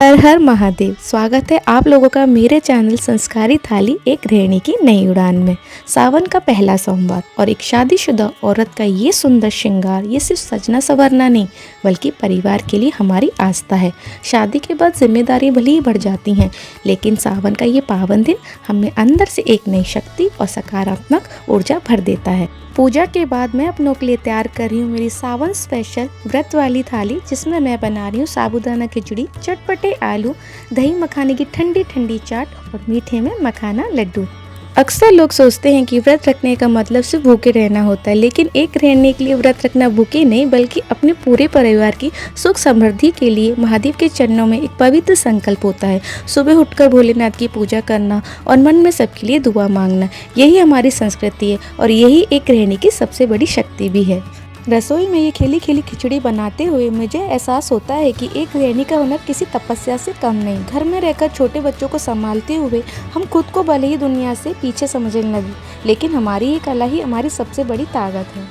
हर हर महादेव। स्वागत है आप लोगों का मेरे चैनल संस्कारी थाली एक गृहिणी की नई उड़ान में। सावन का पहला सोमवार और एक शादीशुदा औरत का ये सुंदर श्रृंगार ये सिर्फ सजना संवरना नहीं बल्कि परिवार के लिए हमारी आस्था है। शादी के बाद जिम्मेदारी भले ही बढ़ जाती हैं, लेकिन सावन का ये पावन दिन हमें अंदर से एक नई शक्ति और सकारात्मक ऊर्जा भर देता है। पूजा के बाद मैं अपनों के लिए तैयार कर रही हूँ मेरी सावन स्पेशल व्रत वाली थाली, जिसमें मैं बना रही हूँ साबूदाना खिचड़ी, चटपटे आलू, दही मखाने की ठंडी ठंडी चाट और मीठे में मखाना लड्डू। अक्सर लोग सोचते हैं कि व्रत रखने का मतलब सिर्फ भूखे रहना होता है, लेकिन एक गृहिणी के लिए व्रत रखना भूखे नहीं बल्कि अपने पूरे परिवार की सुख समृद्धि के लिए महादेव के चरणों में एक पवित्र संकल्प होता है। सुबह उठकर भोलेनाथ की पूजा करना और मन में सबके लिए दुआ मांगना, यही हमारी संस्कृति है और यही एक गृहिणी की सबसे बड़ी शक्ति भी है। रसोई में ये खिली खिली खिचड़ी बनाते हुए मुझे एहसास होता है कि एक गृहिणी का हुनर किसी तपस्या से कम नहीं। घर में रहकर छोटे बच्चों को संभालते हुए हम खुद को भले ही दुनिया से पीछे समझने लगे, लेकिन हमारी ये कला ही हमारी सबसे बड़ी ताकत है।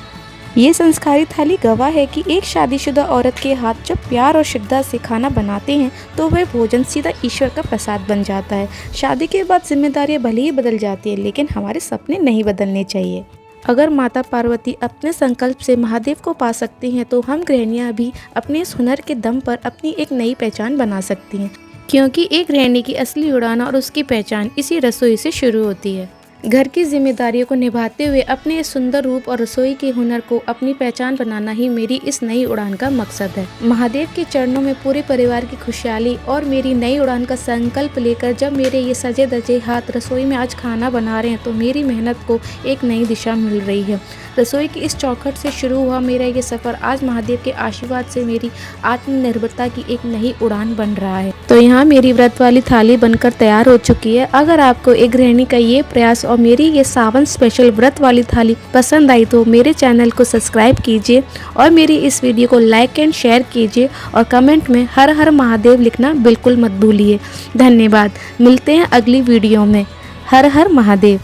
ये संस्कारी थाली गवाह है कि एक शादीशुदा औरत के हाथ जब प्यार और श्रद्धा से खाना बनाते हैं तो वह भोजन सीधा ईश्वर का प्रसाद बन जाता है। शादी के बाद जिम्मेदारियां भले ही बदल जाती है, लेकिन हमारे सपने नहीं बदलने चाहिए। अगर माता पार्वती अपने संकल्प से महादेव को पा सकती हैं, तो हम गृहिणियाँ भी अपने इस हुनर के दम पर अपनी एक नई पहचान बना सकती हैं, क्योंकि एक गृहिणी की असली उड़ान और उसकी पहचान इसी रसोई से शुरू होती है। घर की जिम्मेदारियों को निभाते हुए अपने इस सुंदर रूप और रसोई के हुनर को अपनी पहचान बनाना ही मेरी इस नई उड़ान का मकसद है। महादेव के चरणों में पूरे परिवार की खुशहाली और मेरी नई उड़ान का संकल्प लेकर जब मेरे ये सजे धजे हाथ रसोई में आज खाना बना रहे हैं, तो मेरी मेहनत को एक नई दिशा मिल रही है। रसोई की इस चौखट से शुरू हुआ मेरा ये सफ़र आज महादेव के आशीर्वाद से मेरी आत्मनिर्भरता की एक नई उड़ान बन रहा है। तो यहाँ मेरी व्रत वाली थाली बनकर तैयार हो चुकी है। अगर आपको एक गृहिणी का ये प्रयास और मेरी ये सावन स्पेशल व्रत वाली थाली पसंद आई तो मेरे चैनल को सब्सक्राइब कीजिए और मेरी इस वीडियो को लाइक एंड शेयर कीजिए और कमेंट में हर हर महादेव लिखना बिल्कुल मत भूलिए। धन्यवाद। मिलते हैं अगली वीडियो में। हर हर महादेव।